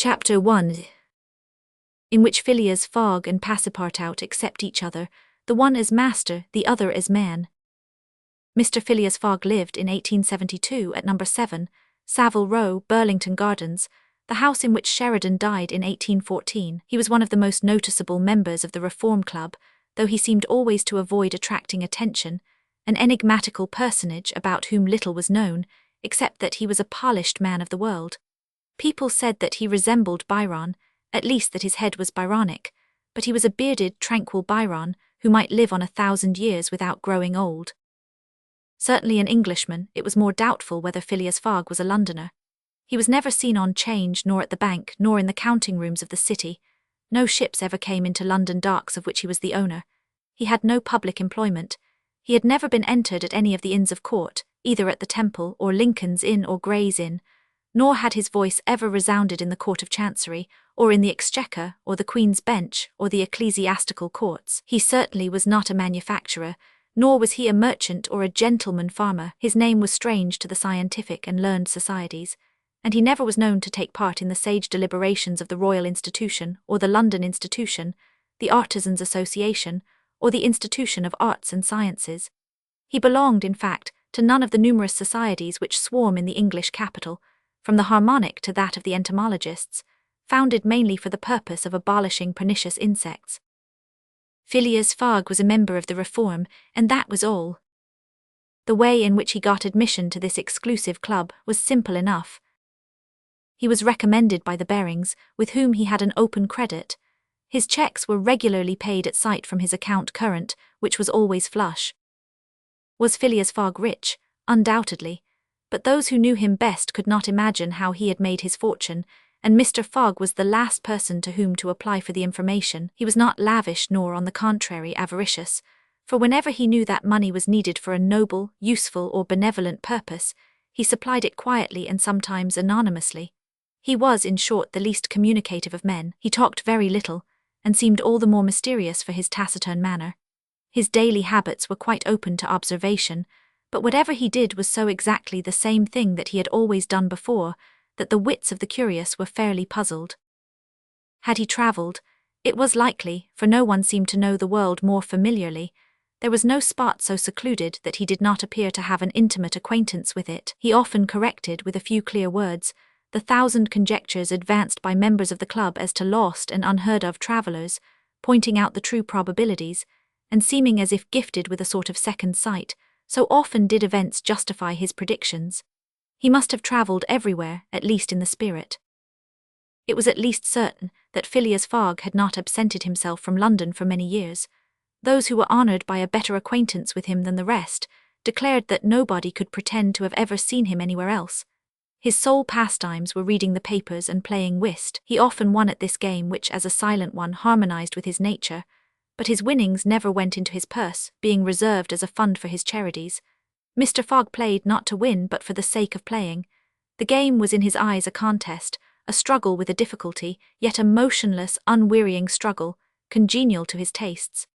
Chapter 1, in which Phileas Fogg and Passepartout accept each other, the one as master, the other as man. Mr. Phileas Fogg lived in 1872 at No. 7, Savile Row, Burlington Gardens, the house in which Sheridan died in 1814. He was one of the most noticeable members of the Reform Club, though he seemed always to avoid attracting attention, an enigmatical personage about whom little was known, except that he was a polished man of the world. People said that he resembled Byron, at least that his head was Byronic, but he was a bearded, tranquil Byron who might live on 1,000 years without growing old. Certainly an Englishman, it was more doubtful whether Phileas Fogg was a Londoner. He was never seen on 'Change, nor at the bank, nor in the counting rooms of the city. No ships ever came into London docks of which he was the owner. He had no public employment. He had never been entered at any of the Inns of Court, either at the Temple, or Lincoln's Inn, or Gray's Inn, nor had his voice ever resounded in the Court of Chancery, or in the Exchequer, or the Queen's Bench, or the ecclesiastical courts. He certainly was not a manufacturer, nor was he a merchant or a gentleman farmer. His name was strange to the scientific and learned societies, and he never was known to take part in the sage deliberations of the Royal Institution, or the London Institution, the Artisans' Association, or the Institution of Arts and Sciences. He belonged, in fact, to none of the numerous societies which swarm in the English capital, from the Harmonic to that of the entomologists, founded mainly for the purpose of abolishing pernicious insects. Phileas Fogg was a member of the Reform, and that was all. The way in which he got admission to this exclusive club was simple enough. He was recommended by the Barings, with whom he had an open credit. His cheques were regularly paid at sight from his account current, which was always flush. Was Phileas Fogg rich? Undoubtedly. But those who knew him best could not imagine how he had made his fortune, and Mr. Fogg was the last person to whom to apply for the information. He was not lavish nor, on the contrary, avaricious, for whenever he knew that money was needed for a noble, useful, or benevolent purpose, he supplied it quietly and sometimes anonymously. He was, in short, the least communicative of men. He talked very little, and seemed all the more mysterious for his taciturn manner. His daily habits were quite open to observation, but whatever he did was so exactly the same thing that he had always done before, that the wits of the curious were fairly puzzled. Had he travelled? It was likely, for no one seemed to know the world more familiarly. There was no spot so secluded that he did not appear to have an intimate acquaintance with it. He often corrected, with a few clear words, the 1,000 conjectures advanced by members of the club as to lost and unheard-of travellers, pointing out the true probabilities, and seeming as if gifted with a sort of second sight, so often did events justify his predictions. He must have travelled everywhere, at least in the spirit. It was at least certain that Phileas Fogg had not absented himself from London for many years. Those who were honoured by a better acquaintance with him than the rest declared that nobody could pretend to have ever seen him anywhere else. His sole pastimes were reading the papers and playing whist. He often won at this game, which as a silent one harmonized with his nature, but his winnings never went into his purse, being reserved as a fund for his charities. Mr. Fogg played not to win but for the sake of playing. The game was in his eyes a contest, a struggle with a difficulty, yet a motionless, unwearying struggle, congenial to his tastes.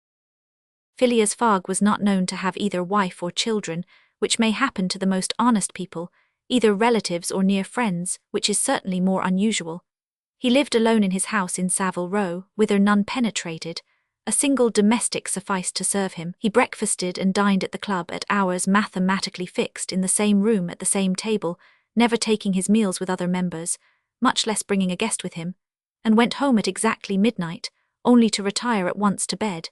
Phileas Fogg was not known to have either wife or children, which may happen to the most honest people, either relatives or near friends, which is certainly more unusual. He lived alone in his house in Savile Row, whither none penetrated. A single domestic sufficed to serve him. He breakfasted and dined at the club at hours mathematically fixed in the same room at the same table, never taking his meals with other members, much less bringing a guest with him, and went home at exactly midnight, only to retire at once to bed.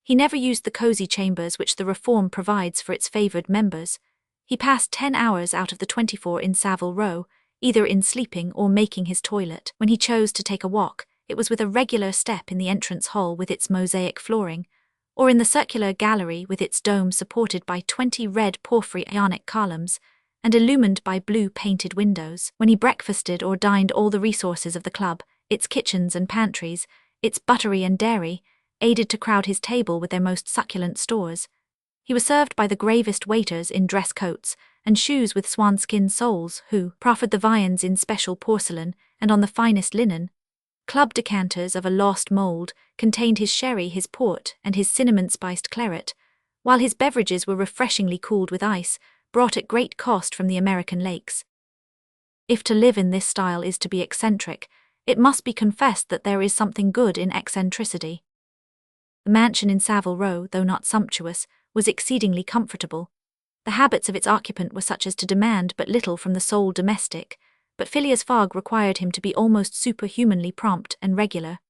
He never used the cosy chambers which the Reform provides for its favoured members. He passed 10 hours out of the 24 in Savile Row, either in sleeping or making his toilet. When he chose to take a walk, it was with a regular step in the entrance hall with its mosaic flooring, or in the circular gallery with its dome supported by 20 red porphyry Ionic columns, and illumined by blue painted windows. When he breakfasted or dined, all the resources of the club, its kitchens and pantries, its buttery and dairy, aided to crowd his table with their most succulent stores. He was served by the gravest waiters in dress coats and shoes with swanskin soles, who proffered the viands in special porcelain and on the finest linen. Club decanters of a lost mould contained his sherry, his port, and his cinnamon-spiced claret, while his beverages were refreshingly cooled with ice, brought at great cost from the American lakes. If to live in this style is to be eccentric, It must be confessed that there is something good in eccentricity. The mansion in Savile Row, though not sumptuous, was exceedingly comfortable. The habits of its occupant were such as to demand but little from the sole domestic, but Phileas Fogg required him to be almost superhumanly prompt and regular.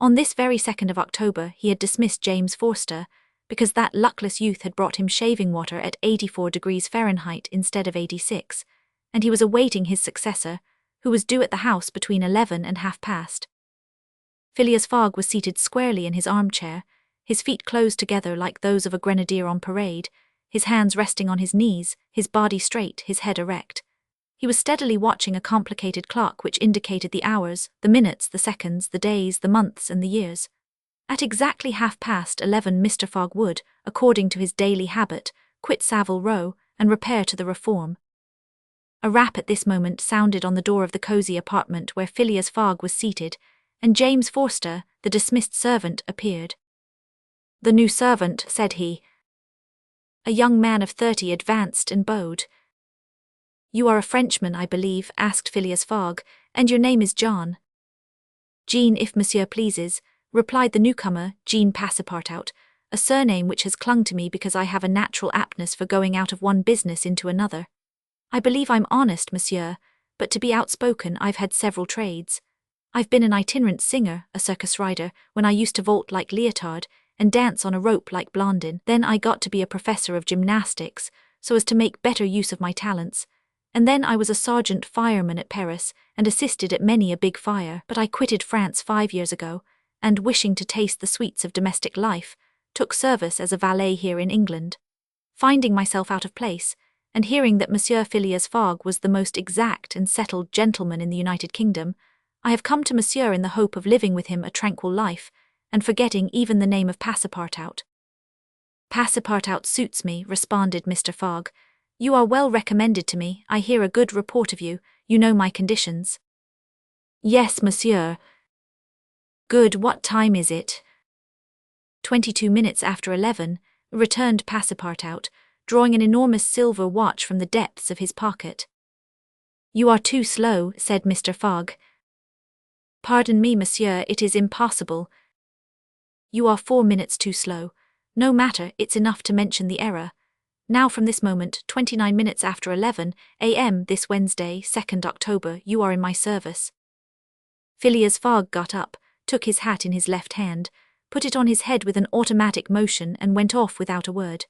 On this very 2nd of October he had dismissed James Forster, because that luckless youth had brought him shaving water at 84 degrees Fahrenheit instead of 86, and he was awaiting his successor, who was due at the house between 11 and half past. Phileas Fogg was seated squarely in his armchair, his feet closed together like those of a grenadier on parade, his hands resting on his knees, his body straight, his head erect. He was steadily watching a complicated clock which indicated the hours, the minutes, the seconds, the days, the months, and the years. At exactly 11:30 Mr. Fogg would, according to his daily habit, quit Savile Row and repair to the Reform. A rap at this moment sounded on the door of the cosy apartment where Phileas Fogg was seated, and James Forster, the dismissed servant, appeared. "The new servant," said he. A young man of 30 advanced and bowed. "You are a Frenchman, I believe," asked Phileas Fogg, "and your name is John." "Jean, if monsieur pleases," replied the newcomer, Jean Passepartout, a surname which has clung to me because I have a natural aptness for going out of one business into another. I believe I'm honest, monsieur, but to be outspoken I've had several trades. I've been an itinerant singer, a circus rider, when I used to vault like Leotard, and dance on a rope like Blondin. Then I got to be a professor of gymnastics, so as to make better use of my talents, and then I was a sergeant fireman at Paris, and assisted at many a big fire. But I quitted France 5 years ago, and wishing to taste the sweets of domestic life, took service as a valet here in England. Finding myself out of place, and hearing that Monsieur Phileas Fogg was the most exact and settled gentleman in the United Kingdom, I have come to Monsieur in the hope of living with him a tranquil life, and forgetting even the name of Passepartout." "Passepartout suits me," responded Mr. Fogg. "You are well recommended to me, I hear a good report of you, you know my conditions." "Yes, monsieur." "Good, what time is it?" 22 minutes after 11, returned Passepartout, drawing an enormous silver watch from the depths of his pocket. "You are too slow," said Mr. Fogg. "Pardon me, monsieur, it is impossible." "You are 4 minutes too slow. No matter, it's enough to mention the error. Now from this moment, 29 minutes after 11 a.m. this Wednesday, 2nd October, you are in my service." Phileas Fogg got up, took his hat in his left hand, put it on his head with an automatic motion, and went off without a word.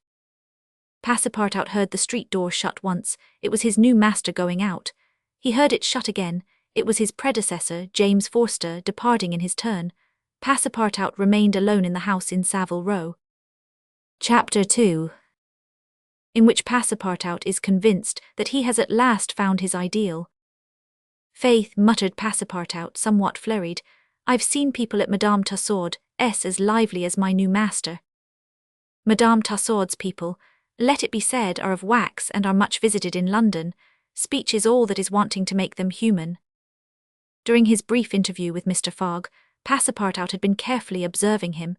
Passepartout heard the street door shut once, it was his new master going out. He heard it shut again, it was his predecessor, James Forster, departing in his turn. Passepartout remained alone in the house in Savile Row. Chapter 2, in which Passepartout is convinced that he has at last found his ideal. "Faith," muttered Passepartout, somewhat flurried, "I've seen people at Madame Tussaud's as lively as my new master." Madame Tussaud's people, let it be said, are of wax and are much visited in London. Speech is all that is wanting to make them human. During his brief interview with Mr. Fogg, Passepartout had been carefully observing him.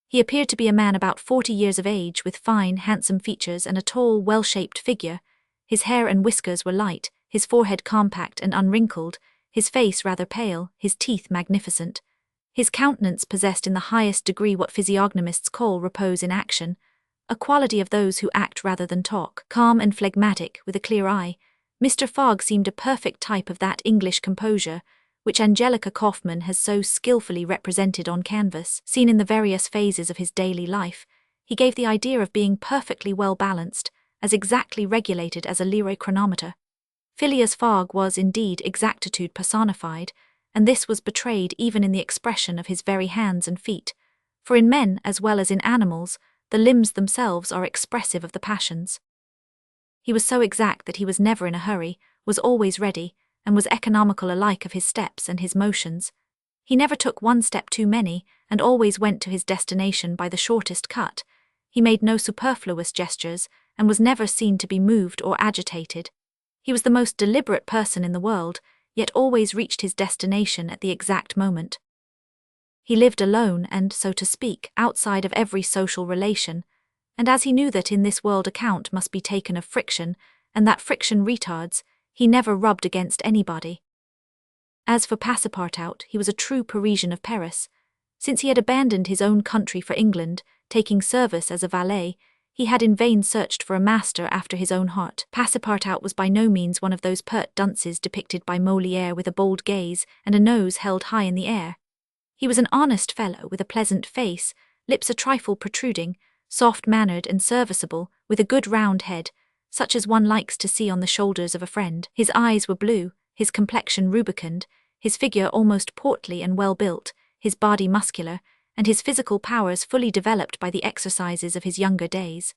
He appeared to be a man about 40 years of age, with fine, handsome features and a tall, well-shaped figure. His hair and whiskers were light, his forehead compact and unwrinkled, his face rather pale, his teeth magnificent. His countenance possessed in the highest degree what physiognomists call repose in action, a quality of those who act rather than talk. Calm and phlegmatic, with a clear eye, Mr. Fogg seemed a perfect type of that English composure which Angelica Kauffmann has so skillfully represented on canvas. Seen in the various phases of his daily life, he gave the idea of being perfectly well balanced, as exactly regulated as a Leroy chronometer. Phileas Fogg was indeed exactitude personified, and this was betrayed even in the expression of his very hands and feet, for in men as well as in animals, the limbs themselves are expressive of the passions. He was so exact that he was never in a hurry, was always ready, and was economical alike of his steps and his motions. He never took one step too many, and always went to his destination by the shortest cut. He made no superfluous gestures, and was never seen to be moved or agitated. He was the most deliberate person in the world, yet always reached his destination at the exact moment. He lived alone and, so to speak, outside of every social relation, and as he knew that in this world account must be taken of friction, and that friction retards, he never rubbed against anybody. As for Passepartout, he was a true Parisian of Paris. Since he had abandoned his own country for England, taking service as a valet, he had in vain searched for a master after his own heart. Passepartout was by no means one of those pert dunces depicted by Molière with a bold gaze and a nose held high in the air. He was an honest fellow with a pleasant face, lips a trifle protruding, soft-mannered and serviceable, with a good round head, such as one likes to see on the shoulders of a friend. His eyes were blue, his complexion rubicund, his figure almost portly and well-built, his body muscular, and his physical powers fully developed by the exercises of his younger days.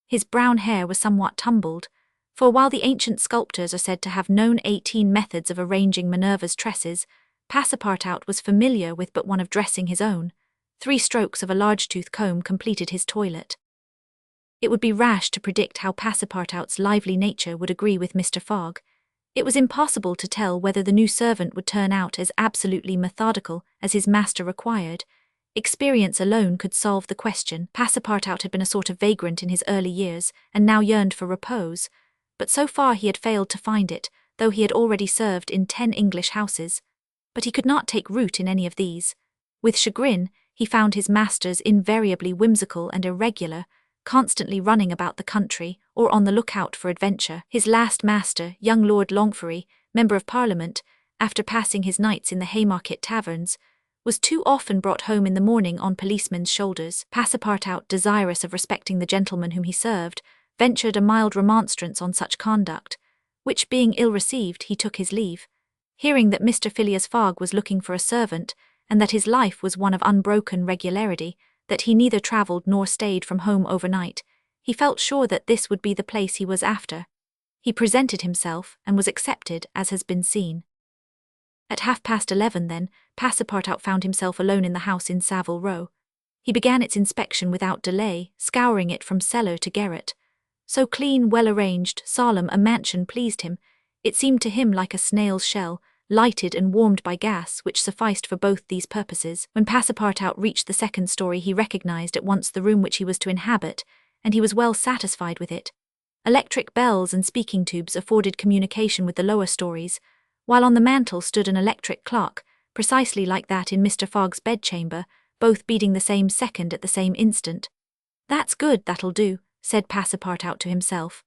His brown hair was somewhat tumbled, for while the ancient sculptors are said to have known 18 methods of arranging Minerva's tresses, Passepartout was familiar with but one of dressing his own. 3 strokes of a large-tooth comb completed his toilet. It would be rash to predict how Passepartout's lively nature would agree with Mr. Fogg. It was impossible to tell whether the new servant would turn out as absolutely methodical as his master required. Experience alone could solve the question. Passepartout had been a sort of vagrant in his early years, and now yearned for repose, but so far he had failed to find it, though he had already served in 10 English houses. But he could not take root in any of these. With chagrin, he found his masters invariably whimsical and irregular, constantly running about the country or on the lookout for adventure. His last master, young Lord Longferry, Member of Parliament, after passing his nights in the Haymarket taverns, was too often brought home in the morning on policemen's shoulders. Passepartout, desirous of respecting the gentleman whom he served, ventured a mild remonstrance on such conduct, which being ill-received, he took his leave. Hearing that Mr. Phileas Fogg was looking for a servant, and that his life was one of unbroken regularity, that he neither travelled nor stayed from home overnight, he felt sure that this would be the place he was after. He presented himself, and was accepted, as has been seen. At 11:30 then, Passepartout found himself alone in the house in Savile Row. He began its inspection without delay, scouring it from cellar to garret. So clean, well-arranged, solemn a mansion pleased him. It seemed to him like a snail's shell, lighted and warmed by gas, which sufficed for both these purposes. When Passepartout reached the 2nd story, he recognized at once the room which he was to inhabit, and he was well satisfied with it. Electric bells and speaking tubes afforded communication with the lower stories, while on the mantel stood an electric clock, precisely like that in Mr. Fogg's bedchamber, both beating the same second at the same instant. "That's good, that'll do," said Passepartout to himself.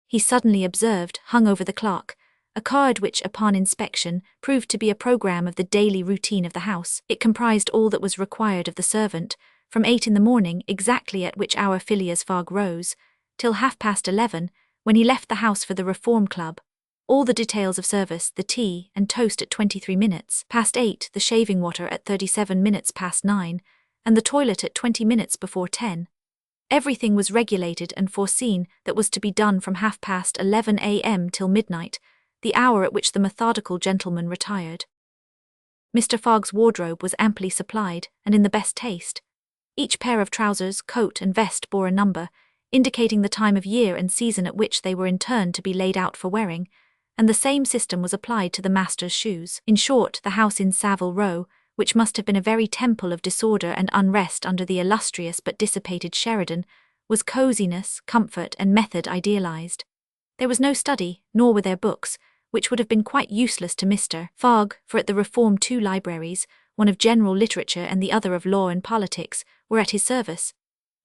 He suddenly observed, hung over the clock, a card which, upon inspection, proved to be a programme of the daily routine of the house. It comprised all that was required of the servant, from 8 in the morning, exactly at which hour Phileas Fogg rose, till 11:30, when he left the house for the Reform Club. All the details of service, the tea and toast at 23 minutes, past 8, the shaving water at 37 minutes past 9, and the toilet at 20 minutes before 10. Everything was regulated and foreseen that was to be done from 11:30 a.m. till midnight, the hour at which the methodical gentleman retired. Mr. Fogg's wardrobe was amply supplied, and in the best taste. Each pair of trousers, coat, and vest bore a number, indicating the time of year and season at which they were in turn to be laid out for wearing, and the same system was applied to the master's shoes. In short, the house in Savile Row, which must have been a very temple of disorder and unrest under the illustrious but dissipated Sheridan, was coziness, comfort, and method idealized. There was no study, nor were there books, which would have been quite useless to Mr. Fogg, for at the Reform 2 libraries, one of general literature and the other of law and politics, were at his service.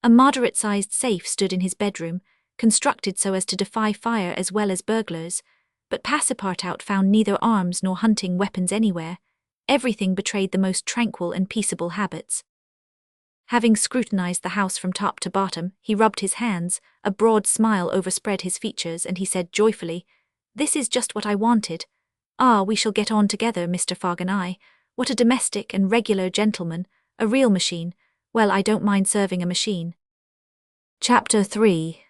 A moderate-sized safe stood in his bedroom, constructed so as to defy fire as well as burglars, but Passepartout found neither arms nor hunting weapons anywhere. Everything betrayed the most tranquil and peaceable habits. Having scrutinized the house from top to bottom, he rubbed his hands, a broad smile overspread his features, and he said joyfully, "This is just what I wanted. Ah, we shall get on together, Mr. Fogg and I. What a domestic and regular gentleman, a real machine. Well, I don't mind serving a machine." Chapter 3,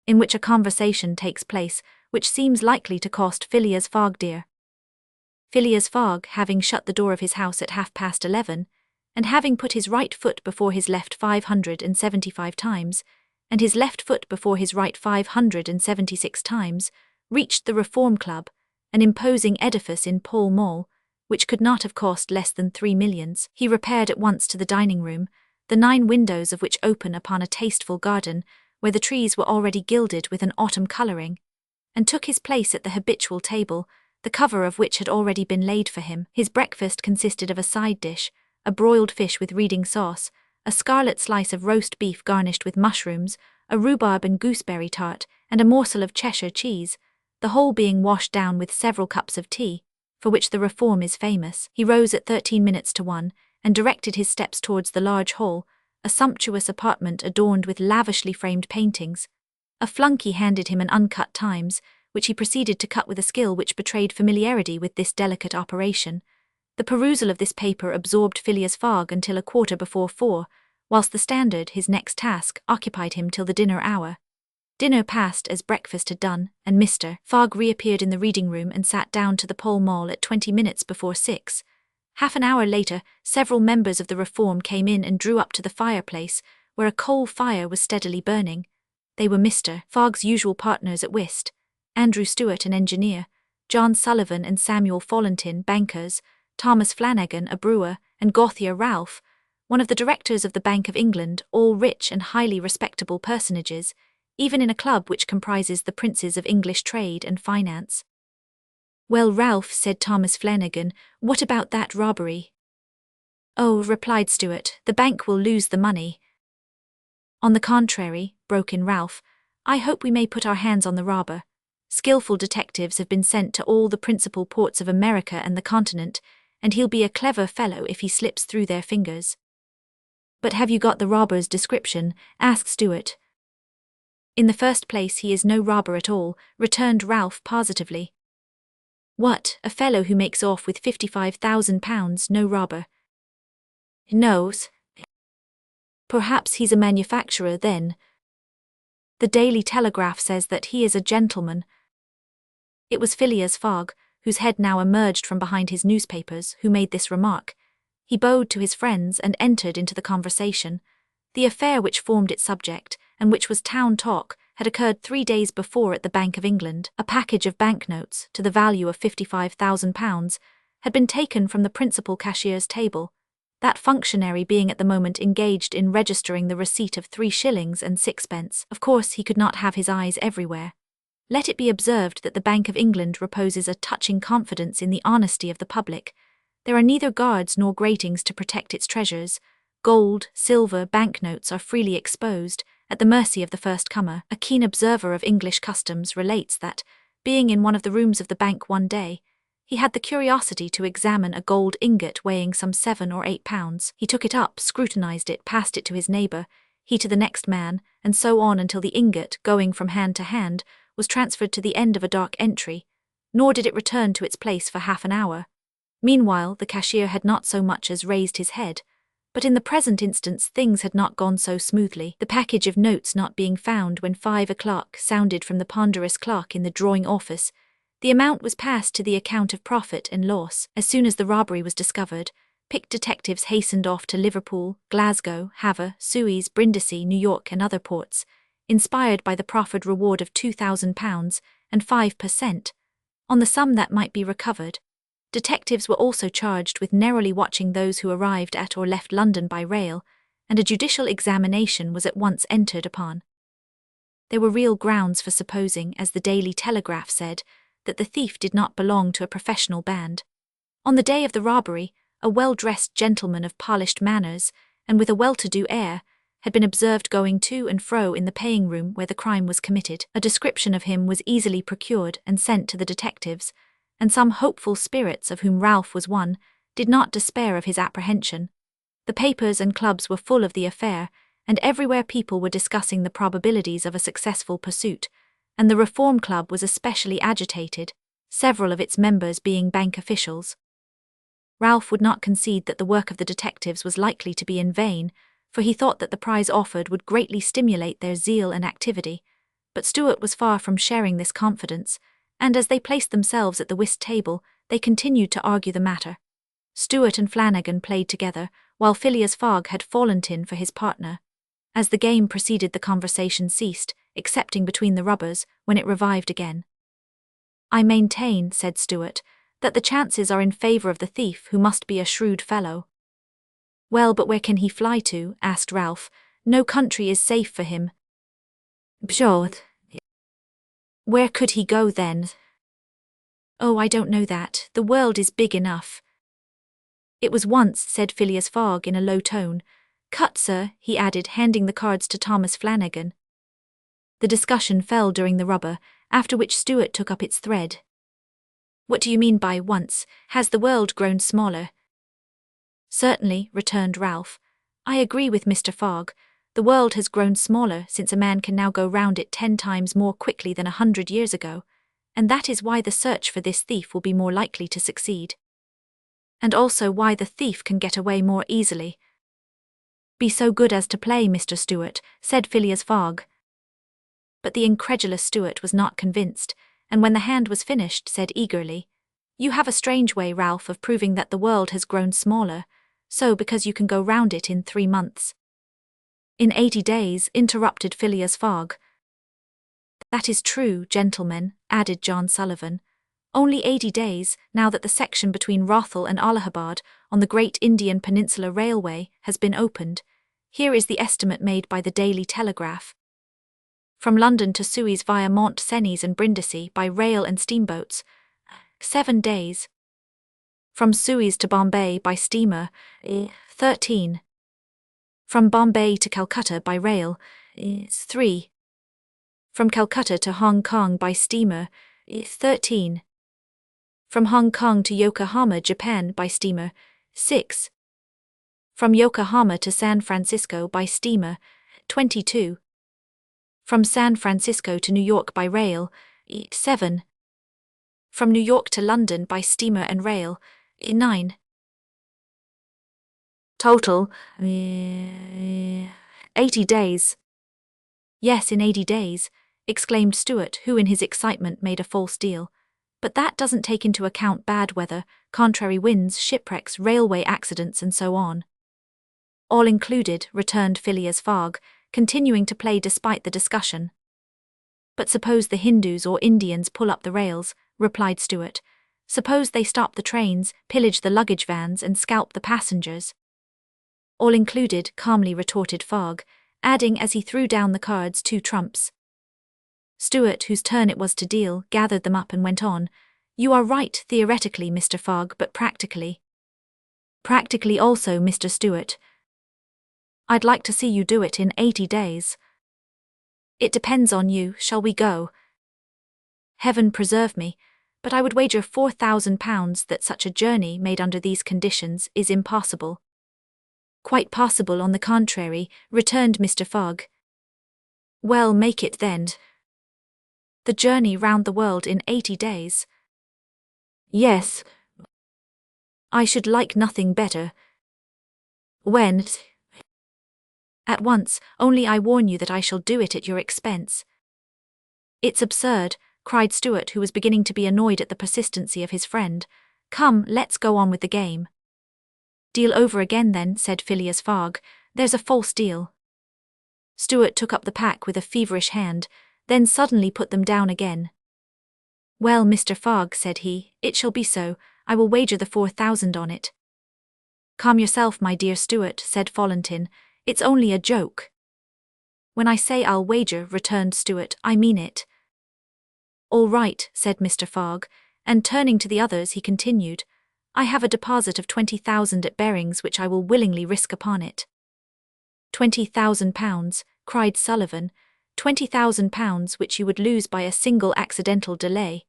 in which a conversation takes place which seems likely to cost Phileas Fogg dear. Phileas Fogg, having shut the door of his house at 11:30, and having put his right foot before his left 575 times, and his left foot before his right 576 times, reached the Reform Club, an imposing edifice in Pall Mall, which could not have cost less than 3 millions. He repaired at once to the dining-room, the 9 windows of which open upon a tasteful garden, where the trees were already gilded with an autumn colouring, and took his place at the habitual table, the cover of which had already been laid for him. His breakfast consisted of a side dish, a broiled fish with reading sauce, a scarlet slice of roast beef garnished with mushrooms, a rhubarb and gooseberry tart, and a morsel of Cheshire cheese, the whole being washed down with several cups of tea, for which the reform is famous. He rose at 13 minutes to 1, and directed his steps towards the large hall, a sumptuous apartment adorned with lavishly framed paintings. A flunky handed him an uncut Times, which he proceeded to cut with a skill which betrayed familiarity with this delicate operation. The perusal of this paper absorbed Phileas Fogg until 4:15, whilst the Standard, his next task, occupied him till the dinner hour. Dinner passed as breakfast had done, and Mr. Fogg reappeared in the reading room and sat down to the Pall Mall at 20 minutes before 6. Half an hour later, several members of the Reform came in and drew up to the fireplace, where a coal fire was steadily burning. They were Mr. Fogg's usual partners at whist, Andrew Stewart, an engineer, John Sullivan and Samuel Fallentin, bankers, Thomas Flanagan, a brewer, and Gauthier Ralph, one of the directors of the Bank of England, all rich and highly respectable personages, even in a club which comprises the princes of English trade and finance. "Well, Ralph," said Thomas Flanagan, "what about that robbery?" "Oh," replied Stewart, "the bank will lose the money." "On the contrary," broke in Ralph, "I hope we may put our hands on the robber. Skillful detectives have been sent to all the principal ports of America and the continent, and he'll be a clever fellow if he slips through their fingers." "But have you got the robber's description?" asked Stewart. "In the first place, he is no robber at all," returned Ralph positively. "What, a fellow who makes off with £55,000, no robber?" "No. Perhaps he's a manufacturer then. The Daily Telegraph says that he is a gentleman." It was Phileas Fogg, whose head now emerged from behind his newspapers, who made this remark. He bowed to his friends and entered into the conversation. The affair which formed its subject, and which was town talk, had occurred 3 days before at the Bank of England. A package of banknotes, to the value of £55,000, had been taken from the principal cashier's table, that functionary being at the moment engaged in registering the receipt of 3 shillings and 6pence. Of course he could not have his eyes everywhere. Let it be observed that the Bank of England reposes a touching confidence in the honesty of the public. There are neither guards nor gratings to protect its treasures. Gold, silver, banknotes are freely exposed, at the mercy of the first comer. A keen observer of English customs relates that, being in one of the rooms of the bank one day, he had the curiosity to examine a gold ingot weighing some 7 or 8 pounds. He took it up, scrutinized it, passed it to his neighbour, he to the next man, and so on until the ingot, going from hand to hand, was transferred to the end of a dark entry, nor did it return to its place for half an hour. Meanwhile, the cashier had not so much as raised his head. But in the present instance things had not gone so smoothly, the package of notes not being found when 5 o'clock sounded from the ponderous clock in the drawing office. The amount was passed to the account of profit and loss. As soon as the robbery was discovered, picked detectives hastened off to Liverpool, Glasgow, Havre, Suez, Brindisi, New York and other ports, inspired by the proffered reward of £2,000 and 5% on the sum that might be recovered. Detectives were also charged with narrowly watching those who arrived at or left London by rail, and a judicial examination was at once entered upon. There were real grounds for supposing, as the Daily Telegraph said, that the thief did not belong to a professional band. On the day of the robbery, a well-dressed gentleman of polished manners, and with a well-to-do air, had been observed going to and fro in the paying room where the crime was committed. A description of him was easily procured and sent to the detectives, and some hopeful spirits, of whom Ralph was one, did not despair of his apprehension. The papers and clubs were full of the affair, and everywhere people were discussing the probabilities of a successful pursuit, and the Reform Club was especially agitated, several of its members being bank officials. Ralph would not concede that the work of the detectives was likely to be in vain, for he thought that the prize offered would greatly stimulate their zeal and activity, but Stewart was far from sharing this confidence, and as they placed themselves at the whist table, they continued to argue the matter. Stewart and Flanagan played together, while Phileas Fogg had Fallentin for his partner. As the game proceeded, the conversation ceased, excepting between the robbers, when it revived again. "I maintain," said Stewart, "that the chances are in favour of the thief, who must be a shrewd fellow." "Well, but where can he fly to?" asked Ralph. "No country is safe for him." "Pshaw! Where could he go then?" Oh, I don't know that. The world is big enough. It was once, said Phileas Fogg in a low tone. Cut, sir, he added, handing the cards to Thomas Flanagan. The discussion fell during the rubber, after which Stewart took up its thread. What do you mean by once? Has the world grown smaller? Certainly, returned Ralph. I agree with Mr. Fogg. The world has grown smaller since a man can now go round it 10 times more quickly than 100 years ago, and that is why the search for this thief will be more likely to succeed. And also why the thief can get away more easily. Be so good as to play, Mr. Stewart, said Phileas Fogg. But the incredulous Stewart was not convinced, and when the hand was finished said eagerly, You have a strange way, Ralph, of proving that the world has grown smaller, so because you can go round it in 3 months. In 80 days, interrupted Phileas Fogg. That is true, gentlemen, added John Sullivan. Only 80 days, now that the section between Rothal and Allahabad, on the Great Indian Peninsula Railway, has been opened. Here is the estimate made by the Daily Telegraph. From London to Suez via Mont Cenis and Brindisi by rail and steamboats, 7 days. From Suez to Bombay by steamer, 13. From Bombay to Calcutta by rail, 3. From Calcutta to Hong Kong by steamer, 13. From Hong Kong to Yokohama, Japan by steamer, 6. From Yokohama to San Francisco by steamer, 22. From San Francisco to New York by rail, 7. From New York to London by steamer and rail, 9. Total, 80 days. Yes, in 80 days, exclaimed Stewart, who in his excitement made a false deal. But that doesn't take into account bad weather, contrary winds, shipwrecks, railway accidents and so on. All included, returned Phileas Fogg, continuing to play despite the discussion. But suppose the Hindus or Indians pull up the rails, replied Stewart. Suppose they stop the trains, pillage the luggage vans and scalp the passengers. All included, calmly retorted Fogg, adding as he threw down the cards 2 trumps. Stewart, whose turn it was to deal, gathered them up and went on. You are right, theoretically, Mr. Fogg, but practically. Practically also, Mr. Stewart. I'd like to see you do it in 80 days. It depends on you. Shall we go? Heaven preserve me, but I would wager £4,000 that such a journey made under these conditions is impossible. Quite possible, on the contrary, returned Mr. Fogg. Well, make it then. The journey round the world in 80 days. Yes. I should like nothing better. When? At once, only I warn you that I shall do it at your expense. It's absurd, cried Stewart, who was beginning to be annoyed at the persistency of his friend. Come, let's go on with the game. Deal over again then, said Phileas Fogg. There's a false deal. Stewart took up the pack with a feverish hand, then suddenly put them down again. Well, Mr. Fogg, said he, it shall be so. I will wager the 4,000 on it. Calm yourself, my dear Stewart, said Follentin. It's only a joke. When I say I'll wager, returned Stewart, I mean it. All right, said Mr. Fogg, and turning to the others he continued, I have a deposit of 20,000 at Bearings which I will willingly risk upon it. £20,000, cried Sullivan, £20,000 which you would lose by a single accidental delay.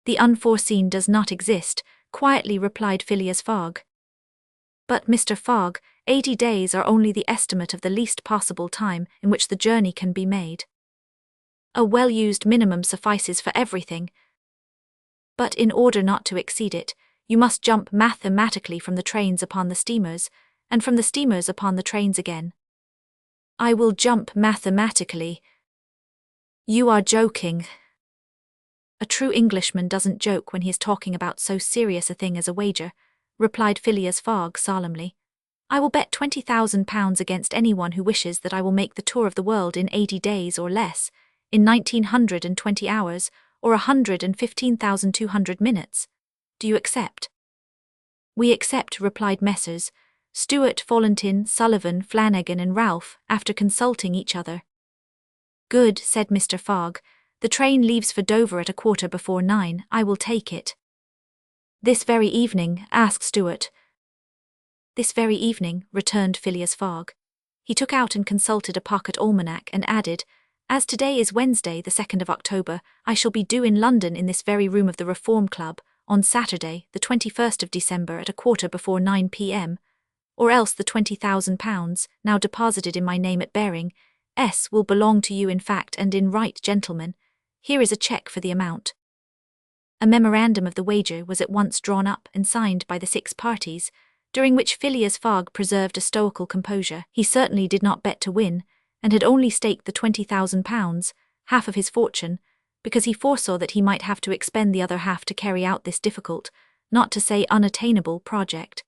The unforeseen does not exist, quietly replied Phileas Fogg. But, Mr. Fogg, 80 days are only the estimate of the least possible time in which the journey can be made. A well-used minimum suffices for everything. But in order not to exceed it, you must jump mathematically from the trains upon the steamers, and from the steamers upon the trains again. I will jump mathematically. You are joking. A true Englishman doesn't joke when he is talking about so serious a thing as a wager, replied Phileas Fogg solemnly. I will bet £20,000 against anyone who wishes that I will make the tour of the world in 80 days or less, in 1920 hours, or 115,200 minutes. Do you accept? We accept, replied Messrs. Stewart, Follentin, Sullivan, Flanagan and Ralph, after consulting each other. Good, said Mr. Fogg. The train leaves for Dover at 9:15. I will take it. This very evening, asked Stuart. This very evening, returned Phileas Fogg. He took out and consulted a pocket almanac and added, as today is Wednesday, the 2nd of October, I shall be due in London in this very room of the Reform Club, on Saturday, the 21st of December at 9:15 p.m., or else the £20,000, now deposited in my name at Baring, will belong to you in fact and in right, gentlemen. Here is a cheque for the amount. A memorandum of the wager was at once drawn up and signed by the 6 parties, during which Phileas Fogg preserved a stoical composure. He certainly did not bet to win, and had only staked the £20,000, half of his fortune, because he foresaw that he might have to expend the other half to carry out this difficult, not to say unattainable, project.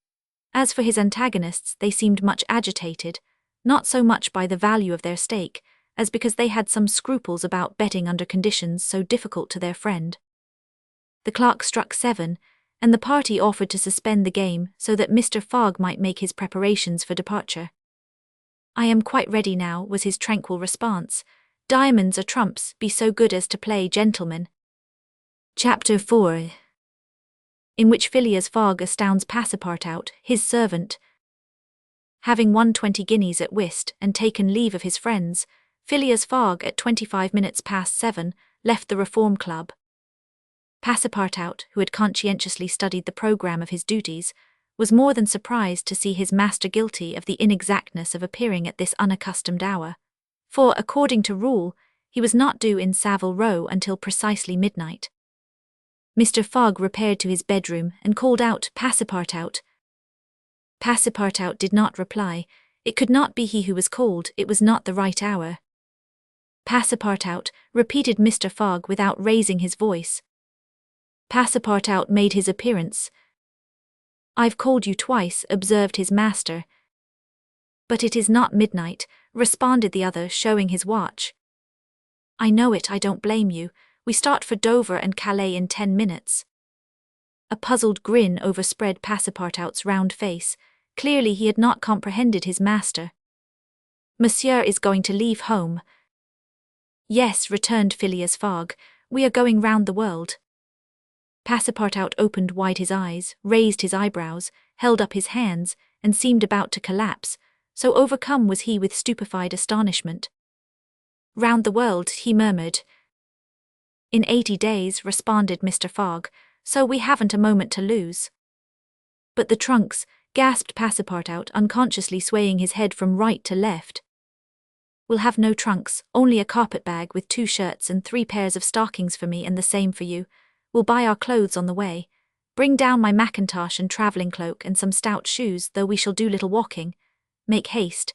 As for his antagonists, they seemed much agitated, not so much by the value of their stake, as because they had some scruples about betting under conditions so difficult to their friend. The clock struck 7, and the party offered to suspend the game so that Mr. Fogg might make his preparations for departure. I am quite ready now, was his tranquil response. Diamonds or trumps, be so good as to play, gentlemen. Chapter 4, in which Phileas Fogg astounds Passepartout, his servant. Having won 20 guineas at whist and taken leave of his friends, Phileas Fogg at 7:25 left the Reform Club. Passepartout, who had conscientiously studied the programme of his duties, was more than surprised to see his master guilty of the inexactness of appearing at this unaccustomed hour, for, according to rule, he was not due in Savile Row until precisely midnight. Mr. Fogg repaired to his bedroom and called out, Passepartout. Passepartout did not reply. It could not be he who was called, it was not the right hour. Passepartout, repeated Mr. Fogg without raising his voice. Passepartout made his appearance. I've called you twice, observed his master. But it is not midnight, responded the other, showing his watch. I know it, I don't blame you. We start for Dover and Calais in 10 minutes. A puzzled grin overspread Passepartout's round face. Clearly he had not comprehended his master. Monsieur is going to leave home. Yes, returned Phileas Fogg, we are going round the world. Passepartout opened wide his eyes, raised his eyebrows, held up his hands, and seemed about to collapse, so overcome was he with stupefied astonishment. Round the world, he murmured. In 80 days, responded Mr. Fogg, so we haven't a moment to lose. But the trunks, gasped Passepartout, unconsciously swaying his head from right to left. We'll have no trunks, only a carpet-bag with 2 shirts and 3 pairs of stockings for me and the same for you. We'll buy our clothes on the way. Bring down my mackintosh and travelling cloak and some stout shoes, though we shall do little walking. Make haste.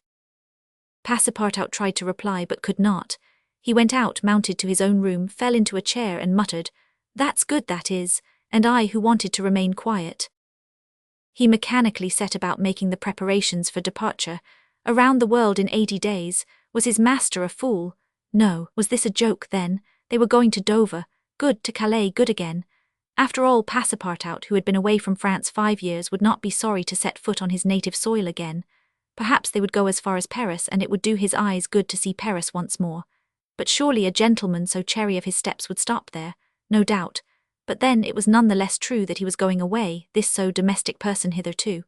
Passepartout tried to reply but could not. He went out, mounted to his own room, fell into a chair and muttered, That's good, that is, and I who wanted to remain quiet. He mechanically set about making the preparations for departure. Around the world in 80 days. Was his master a fool? No. Was this a joke, then? They were going to Dover. Good, to Calais, good again. After all, Passepartout, who had been away from France 5 years, would not be sorry to set foot on his native soil again. Perhaps they would go as far as Paris, and it would do his eyes good to see Paris once more. But surely a gentleman so chary of his steps would stop there, no doubt. But then it was none the less true that he was going away, this so domestic person hitherto.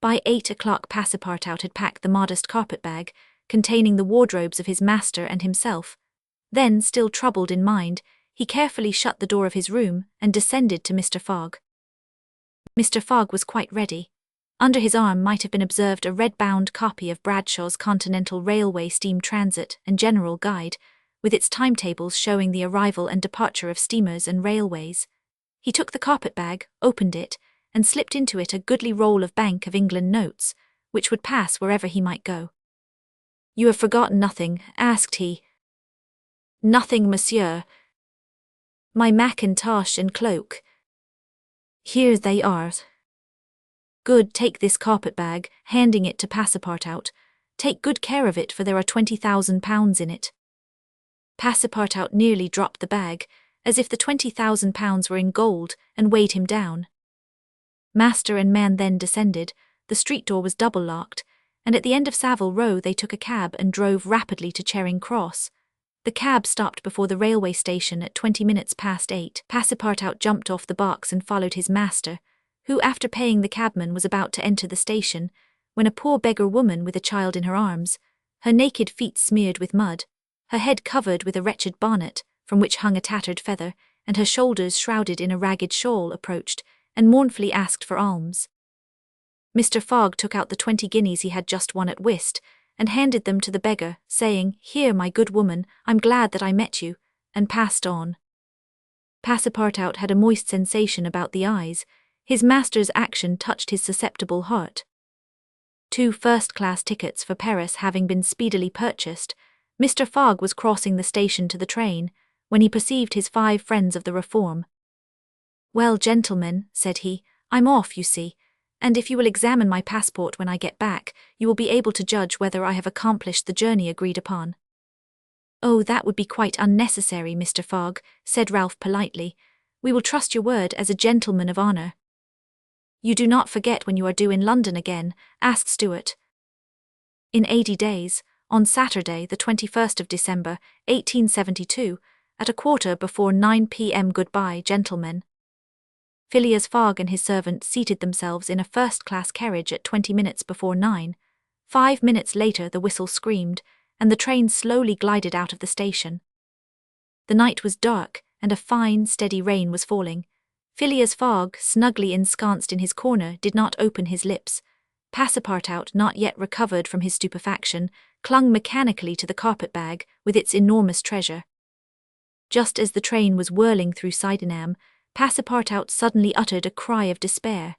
By 8 o'clock Passepartout had packed the modest carpet-bag, containing the wardrobes of his master and himself. Then, still troubled in mind, he carefully shut the door of his room and descended to Mr. Fogg. Mr. Fogg was quite ready. Under his arm might have been observed a red-bound copy of Bradshaw's Continental Railway Steam Transit and General Guide, with its timetables showing the arrival and departure of steamers and railways. He took the carpet-bag, opened it, and slipped into it a goodly roll of Bank of England notes, which would pass wherever he might go. You have forgotten nothing, asked he. Nothing, monsieur. My mackintosh and cloak. Here they are. Good, take this carpet-bag, handing it to Passepartout. Take good care of it, for there are £20,000 in it. Passepartout nearly dropped the bag, as if the £20,000 were in gold, and weighed him down. Master and man then descended. The street door was double-locked, and at the end of Savile Row they took a cab and drove rapidly to Charing Cross. The cab stopped before the railway station at 20 minutes past 8. Passepartout jumped off the box and followed his master, who, after paying the cabman, was about to enter the station, when a poor beggar woman with a child in her arms, her naked feet smeared with mud, her head covered with a wretched bonnet, from which hung a tattered feather, and her shoulders shrouded in a ragged shawl, approached, and mournfully asked for alms. Mr. Fogg took out the 20 guineas he had just won at whist, and handed them to the beggar, saying, "Here, my good woman, I'm glad that I met you," and passed on. Passepartout had a moist sensation about the eyes. His master's action touched his susceptible heart. 2 first-class tickets for Paris having been speedily purchased, Mr. Fogg was crossing the station to the train, when he perceived his 5 friends of the Reform. "Well, gentlemen," said he, "I'm off, you see, and if you will examine my passport when I get back, you will be able to judge whether I have accomplished the journey agreed upon." "Oh, that would be quite unnecessary, Mr. Fogg," said Ralph politely. "We will trust your word as a gentleman of honour." "You do not forget when you are due in London again?" asked Stewart. "In 80 days, on Saturday, the 21st of December, 1872, at 9:15 p.m. Goodbye, gentlemen." Phileas Fogg and his servant seated themselves in a first-class carriage at 20 minutes before 9. 5 minutes later the whistle screamed, and the train slowly glided out of the station. The night was dark, and a fine, steady rain was falling. Phileas Fogg, snugly ensconced in his corner, did not open his lips. Passepartout, not yet recovered from his stupefaction, clung mechanically to the carpet-bag with its enormous treasure. Just as the train was whirling through Sydenham, Passepartout suddenly uttered a cry of despair.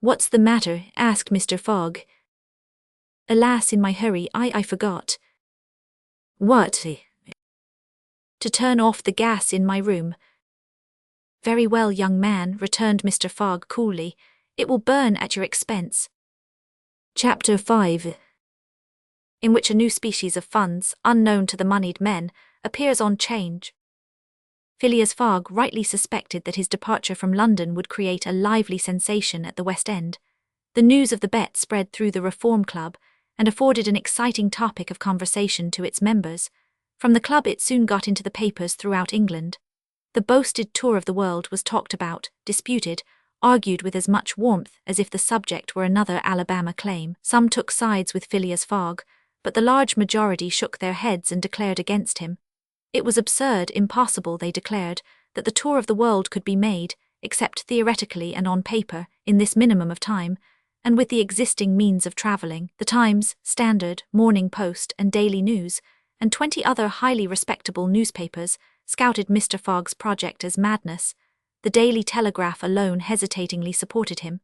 "What's the matter?" asked Mr. Fogg. "Alas, in my hurry, I forgot." "What?" "To turn off the gas in my room." "Very well, young man," returned Mr. Fogg coolly. "It will burn at your expense." Chapter 5, in which a new species of funds, unknown to the moneyed men, appears on 'Change. Phileas Fogg rightly suspected that his departure from London would create a lively sensation at the West End. The news of the bet spread through the Reform Club, and afforded an exciting topic of conversation to its members. From the club it soon got into the papers throughout England. The boasted tour of the world was talked about, disputed, argued with as much warmth as if the subject were another Alabama claim. Some took sides with Phileas Fogg, but the large majority shook their heads and declared against him. It was absurd, impossible, they declared, that the tour of the world could be made, except theoretically and on paper, in this minimum of time, and with the existing means of travelling. The Times, Standard, Morning Post, and Daily News, and 20 other highly respectable newspapers, scouted Mr. Fogg's project as madness. The Daily Telegraph alone hesitatingly supported him.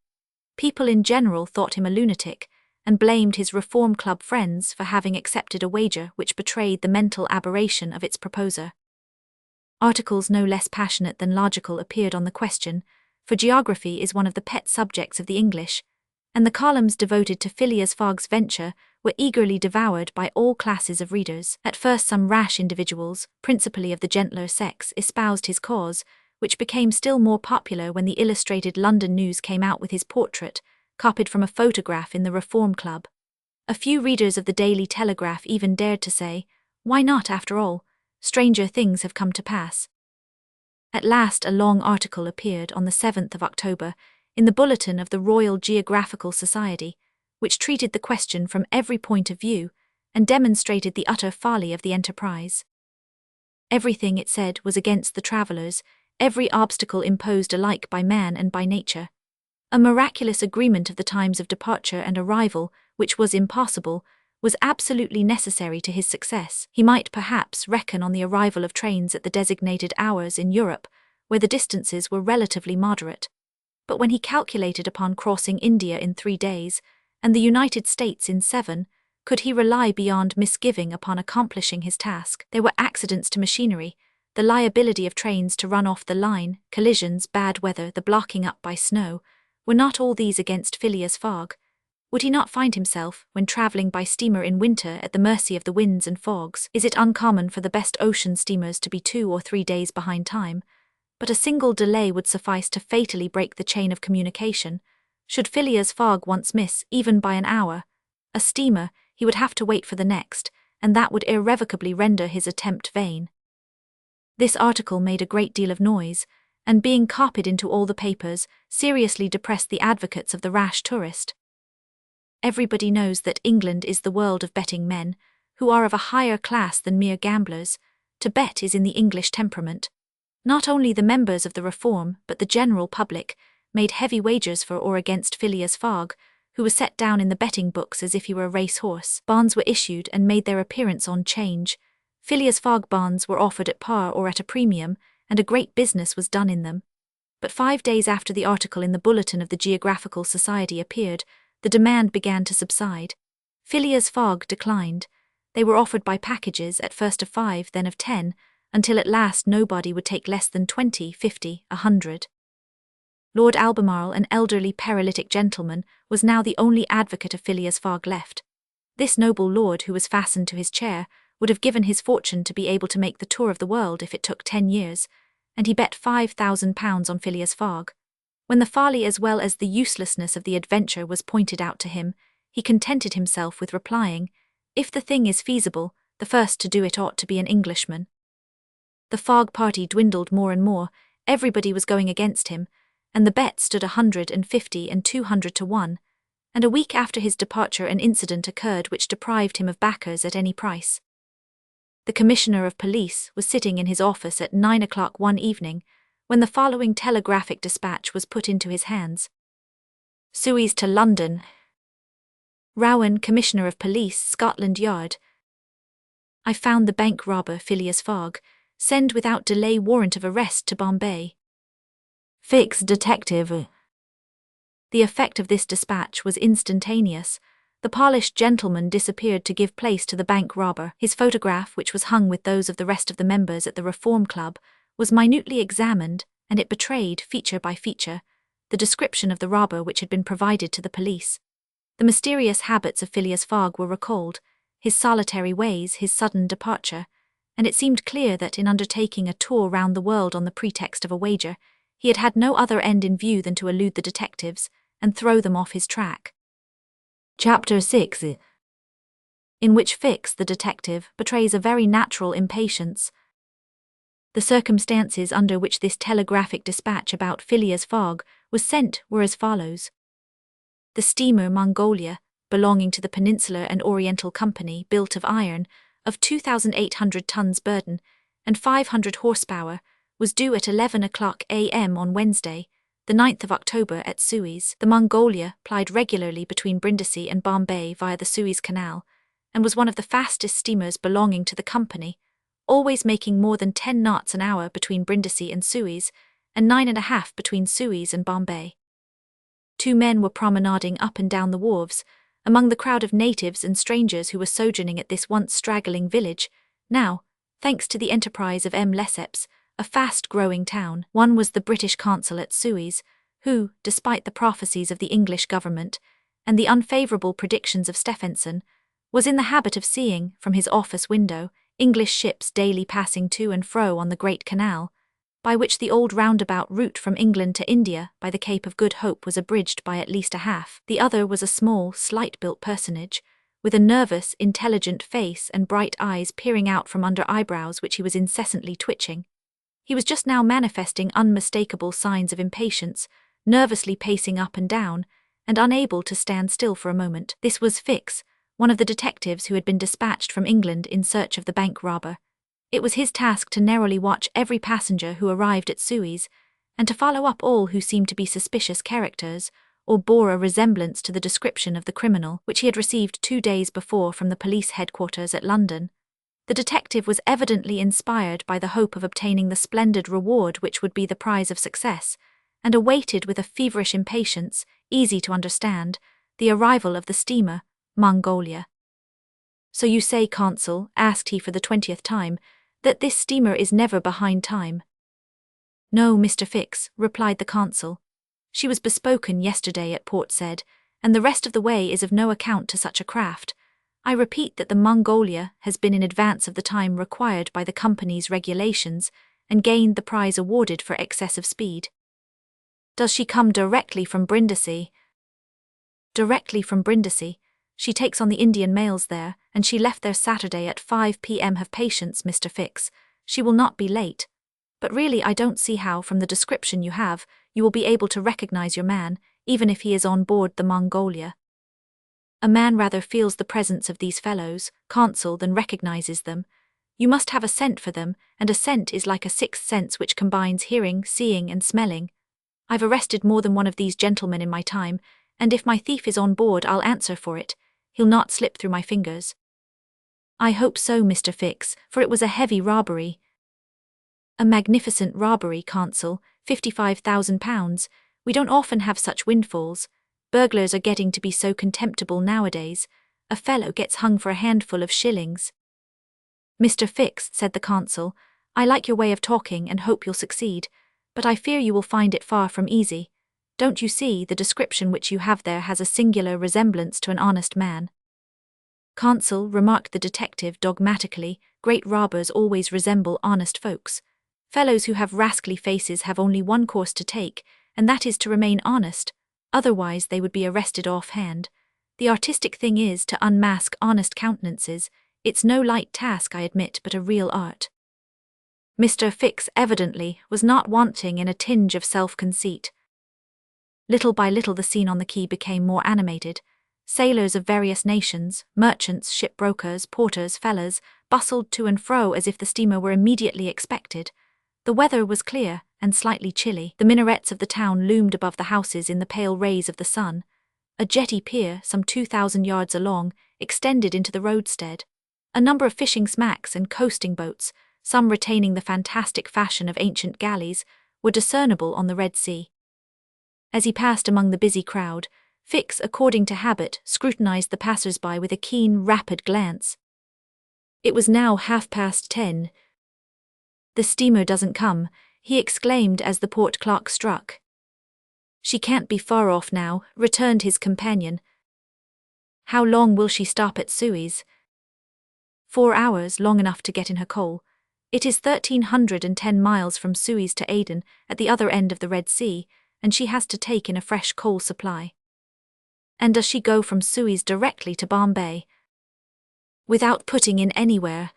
People in general thought him a lunatic, and blamed his Reform Club friends for having accepted a wager which betrayed the mental aberration of its proposer. Articles no less passionate than logical appeared on the question, for geography is one of the pet subjects of the English, and the columns devoted to Phileas Fogg's venture were eagerly devoured by all classes of readers. At first some rash individuals, principally of the gentler sex, espoused his cause, which became still more popular when the Illustrated London News came out with his portrait, copied from a photograph in the Reform Club. A few readers of the Daily Telegraph even dared to say, "Why not, after all? Stranger things have come to pass." At last a long article appeared on the 7th of October in the Bulletin of the Royal Geographical Society, which treated the question from every point of view and demonstrated the utter folly of the enterprise. Everything, it said, was against the travellers, every obstacle imposed alike by man and by nature. A miraculous agreement of the times of departure and arrival, which was impossible, was absolutely necessary to his success. He might perhaps reckon on the arrival of trains at the designated hours in Europe, where the distances were relatively moderate. But when he calculated upon crossing India in 3 days, and the United States in 7, could he rely beyond misgiving upon accomplishing his task? There were accidents to machinery, the liability of trains to run off the line, collisions, bad weather, the blocking up by snow. Were not all these against Phileas Fogg? Would he not find himself, when travelling by steamer in winter, at the mercy of the winds and fogs? Is it uncommon for the best ocean steamers to be 2 or 3 days behind time? But a single delay would suffice to fatally break the chain of communication. Should Phileas Fogg once miss, even by an hour, a steamer, he would have to wait for the next, and that would irrevocably render his attempt vain. This article made a great deal of noise, and being copied into all the papers, seriously depressed the advocates of the rash tourist. Everybody knows that England is the world of betting men, who are of a higher class than mere gamblers. To bet is in the English temperament. Not only the members of the Reform, but the general public, made heavy wagers for or against Phileas Fogg, who was set down in the betting books as if he were a racehorse. Bonds were issued and made their appearance on 'Change. Phileas Fogg bonds were offered at par or at a premium, and a great business was done in them. But 5 days after the article in the Bulletin of the Geographical Society appeared, the demand began to subside. Phileas Fogg declined. They were offered by packages, at first of 5, then of 10, until at last nobody would take less than 20, 50, 100. Lord Albemarle, an elderly paralytic gentleman, was now the only advocate of Phileas Fogg left. This noble lord, who was fastened to his chair, would have given his fortune to be able to make the tour of the world if it took 10 years, and he bet £5,000 on Phileas Fogg. When the folly as well as the uselessness of the adventure was pointed out to him, he contented himself with replying, "If the thing is feasible, the first to do it ought to be an Englishman." The Fogg party dwindled more and more, everybody was going against him, and the bet stood 150 and 200 to 1, and a week after his departure an incident occurred which deprived him of backers at any price. The Commissioner of Police was sitting in his office at 9 o'clock one evening, when the following telegraphic dispatch was put into his hands. Suez to London. Rowan, Commissioner of Police, Scotland Yard. I found the bank robber Phileas Fogg. Send without delay warrant of arrest to Bombay. Fix detective. The effect of this dispatch was instantaneous. The polished gentleman disappeared to give place to the bank robber. His photograph, which was hung with those of the rest of the members at the Reform Club, was minutely examined, and it betrayed, feature by feature, the description of the robber which had been provided to the police. The mysterious habits of Phileas Fogg were recalled, his solitary ways, his sudden departure, and it seemed clear that in undertaking a tour round the world on the pretext of a wager, he had had no other end in view than to elude the detectives and throw them off his track. Chapter 6, in which Fix, the detective, betrays a very natural impatience. The circumstances under which this telegraphic dispatch about Phileas Fogg was sent were as follows. The steamer Mongolia, belonging to the Peninsular and Oriental Company, built of iron, of 2,800 tons burden and 500 horsepower, was due at 11 o'clock a.m. on Wednesday, the 9th of October at Suez. The Mongolia plied regularly between Brindisi and Bombay via the Suez Canal, and was one of the fastest steamers belonging to the company, always making more than 10 knots an hour between Brindisi and Suez, and 9.5 between Suez and Bombay. 2 men were promenading up and down the wharves, among the crowd of natives and strangers who were sojourning at this once straggling village, now, thanks to the enterprise of M. Lesseps, a fast-growing town. One was the British consul at Suez, who, despite the prophecies of the English government and the unfavourable predictions of Stephenson, was in the habit of seeing, from his office window, English ships daily passing to and fro on the Great Canal, by which the old roundabout route from England to India by the Cape of Good Hope was abridged by at least a half. The other was a small, slight-built personage, with a nervous, intelligent face and bright eyes peering out from under eyebrows which he was incessantly twitching. He was just now manifesting unmistakable signs of impatience, nervously pacing up and down, and unable to stand still for a moment. This was Fix, one of the detectives who had been dispatched from England in search of the bank robber. It was his task to narrowly watch every passenger who arrived at Suez, and to follow up all who seemed to be suspicious characters, or bore a resemblance to the description of the criminal which he had received 2 days before from the police headquarters at London. The detective was evidently inspired by the hope of obtaining the splendid reward which would be the prize of success, and awaited with a feverish impatience, easy to understand, the arrival of the steamer, Mongolia. "So you say, Consul," asked he for the 20th time, "that this steamer is never behind time?" "No, Mr. Fix," replied the consul. "She was bespoken yesterday at Port Said, and the rest of the way is of no account to such a craft. I repeat that the Mongolia has been in advance of the time required by the company's regulations and gained the prize awarded for excess of speed." "Does she come directly from Brindisi?" "Directly from Brindisi. She takes on the Indian mails there, and she left there Saturday at 5 p.m. Have patience, Mr. Fix. She will not be late. But really I don't see how, from the description you have, you will be able to recognize your man, even if he is on board the Mongolia. A man rather feels the presence of these fellows, consul, than recognizes them. You must have a scent for them, and a scent is like a sixth sense which combines hearing, seeing, and smelling. I've arrested more than one of these gentlemen in my time, and if my thief is on board I'll answer for it. He'll not slip through my fingers. I hope so, Mr. Fix, for it was a heavy robbery. A magnificent robbery, consul, £55,000. We don't often have such windfalls. Burglars are getting to be so contemptible nowadays. A fellow gets hung for a handful of shillings. Mr. Fix, said the consul, I like your way of talking and hope you'll succeed, but I fear you will find it far from easy. Don't you see, the description which you have there has a singular resemblance to an honest man? Consul, remarked the detective dogmatically, great robbers always resemble honest folks. Fellows who have rascally faces have only one course to take, and that is to remain honest, otherwise they would be arrested offhand. The artistic thing is to unmask honest countenances. It's no light task, I admit, but a real art. Mr. Fix evidently was not wanting in a tinge of self-conceit. Little by little the scene on the quay became more animated. Sailors of various nations, merchants, shipbrokers, porters, fellers, bustled to and fro as if the steamer were immediately expected. The weather was clear and slightly chilly. The minarets of the town loomed above the houses in the pale rays of the sun. A jetty pier, some 2,000 yards along, extended into the roadstead. A number of fishing smacks and coasting boats, some retaining the fantastic fashion of ancient galleys, were discernible on the Red Sea. As he passed among the busy crowd, Fix, according to habit, scrutinized the passers-by with a keen, rapid glance. It was now 10:30. The steamer doesn't come, he exclaimed as the port clock struck. She can't be far off now, returned his companion. How long will she stop at Suez? 4 hours, long enough to get in her coal. It is 1,310 miles from Suez to Aden, at the other end of the Red Sea, and she has to take in a fresh coal supply. And does she go from Suez directly to Bombay? Without putting in anywhere.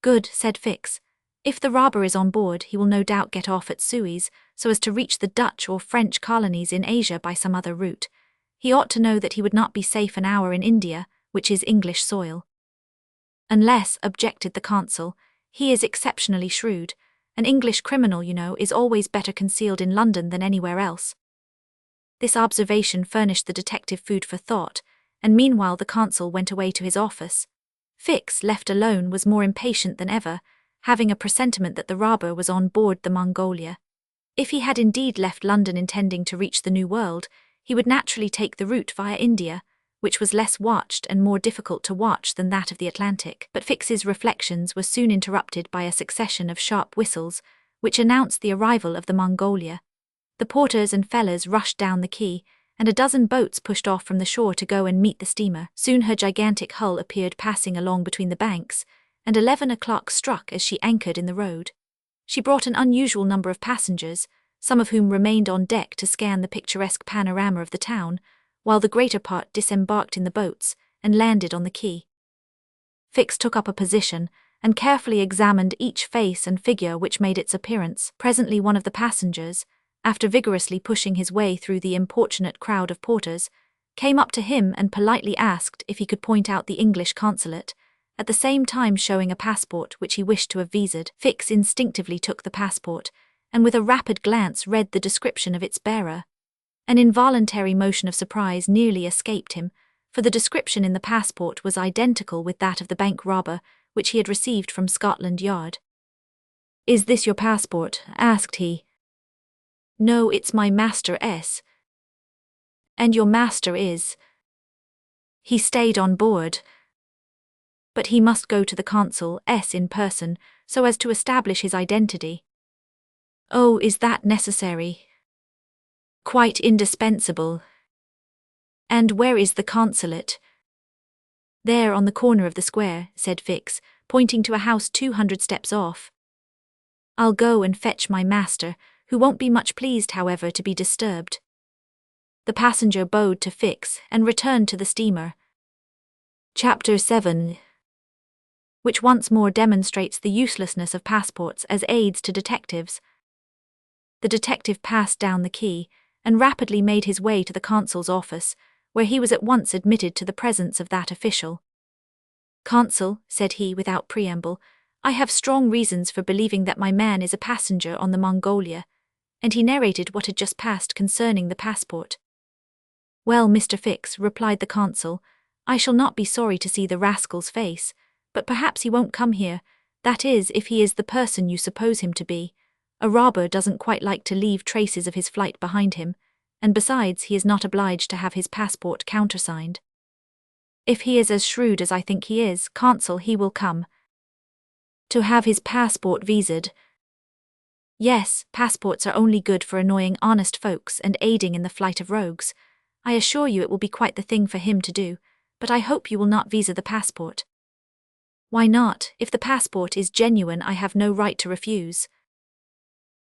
Good, said Fix. If the robber is on board, he will no doubt get off at Suez, so as to reach the Dutch or French colonies in Asia by some other route. He ought to know that he would not be safe an hour in India, which is English soil. Unless, objected the consul, he is exceptionally shrewd. An English criminal, you know, is always better concealed in London than anywhere else. This observation furnished the detective food for thought, and meanwhile the consul went away to his office. Fix, left alone, was more impatient than ever, having a presentiment that the robber was on board the Mongolia. If he had indeed left London intending to reach the New World, he would naturally take the route via India, which was less watched and more difficult to watch than that of the Atlantic. But Fix's reflections were soon interrupted by a succession of sharp whistles, which announced the arrival of the Mongolia. The porters and fellers rushed down the quay, and a dozen boats pushed off from the shore to go and meet the steamer. Soon her gigantic hull appeared passing along between the banks, and 11 o'clock struck as she anchored in the road. She brought an unusual number of passengers, some of whom remained on deck to scan the picturesque panorama of the town, while the greater part disembarked in the boats and landed on the quay. Fix took up a position and carefully examined each face and figure which made its appearance. Presently one of the passengers, after vigorously pushing his way through the importunate crowd of porters, came up to him and politely asked if he could point out the English consulate, at the same time showing a passport which he wished to have visaed. Fix instinctively took the passport, and with a rapid glance read the description of its bearer. An involuntary motion of surprise nearly escaped him, for the description in the passport was identical with that of the bank robber which he had received from Scotland Yard. "Is this your passport?" asked he. "No, it's my master S." "And your master is?" "He stayed on board." "But he must go to the consul S in person, so as to establish his identity." "Oh, is that necessary?" "Quite indispensable." "And where is the consulate?" "There on the corner of the square," said Fix, pointing to a house 200 steps off. "I'll go and fetch my master, who won't be much pleased, however, to be disturbed." The passenger bowed to Fix and returned to the steamer. Chapter 7, which once more demonstrates the uselessness of passports as aids to detectives. The detective passed down the quay and rapidly made his way to the consul's office, where he was at once admitted to the presence of that official. "Consul," said he without preamble, "I have strong reasons for believing that my man is a passenger on the Mongolia," and he narrated what had just passed concerning the passport. "Well, Mr. Fix," replied the consul, "I shall not be sorry to see the rascal's face, but perhaps he won't come here, that is, if he is the person you suppose him to be. A robber doesn't quite like to leave traces of his flight behind him, and besides he is not obliged to have his passport countersigned. If he is as shrewd as I think he is, consul, he will come. To have his passport visaed. Yes, passports are only good for annoying honest folks and aiding in the flight of rogues. I assure you it will be quite the thing for him to do, but I hope you will not visa the passport." "Why not? If the passport is genuine, I have no right to refuse."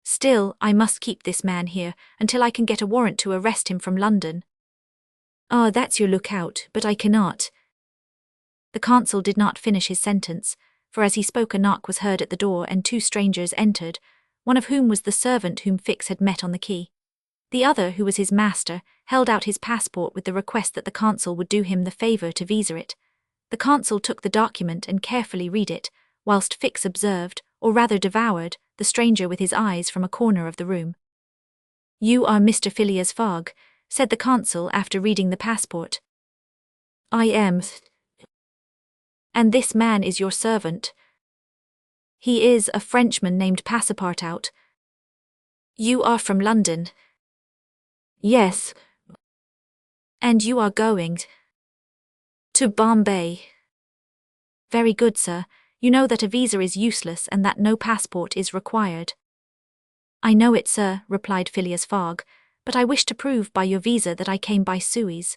"Still, I must keep this man here until I can get a warrant to arrest him from London." "Ah, that's your lookout, but I cannot." The consul did not finish his sentence, for as he spoke a knock was heard at the door and two strangers entered, one of whom was the servant whom Fix had met on the quay. The other, who was his master, held out his passport with the request that the consul would do him the favour to visa it. The consul took the document and carefully read it, whilst Fix observed, or rather devoured, the stranger with his eyes from a corner of the room. "You are Mr. Phileas Fogg," said the consul after reading the passport. "I am." "And this man is your servant?" "He is a Frenchman named Passepartout." "You are from London?" "Yes." "And you are going to Bombay?" "Very good, sir. You know that a visa is useless and that no passport is required." "I know it, sir," replied Phileas Fogg, "but I wish to prove by your visa that I came by Suez."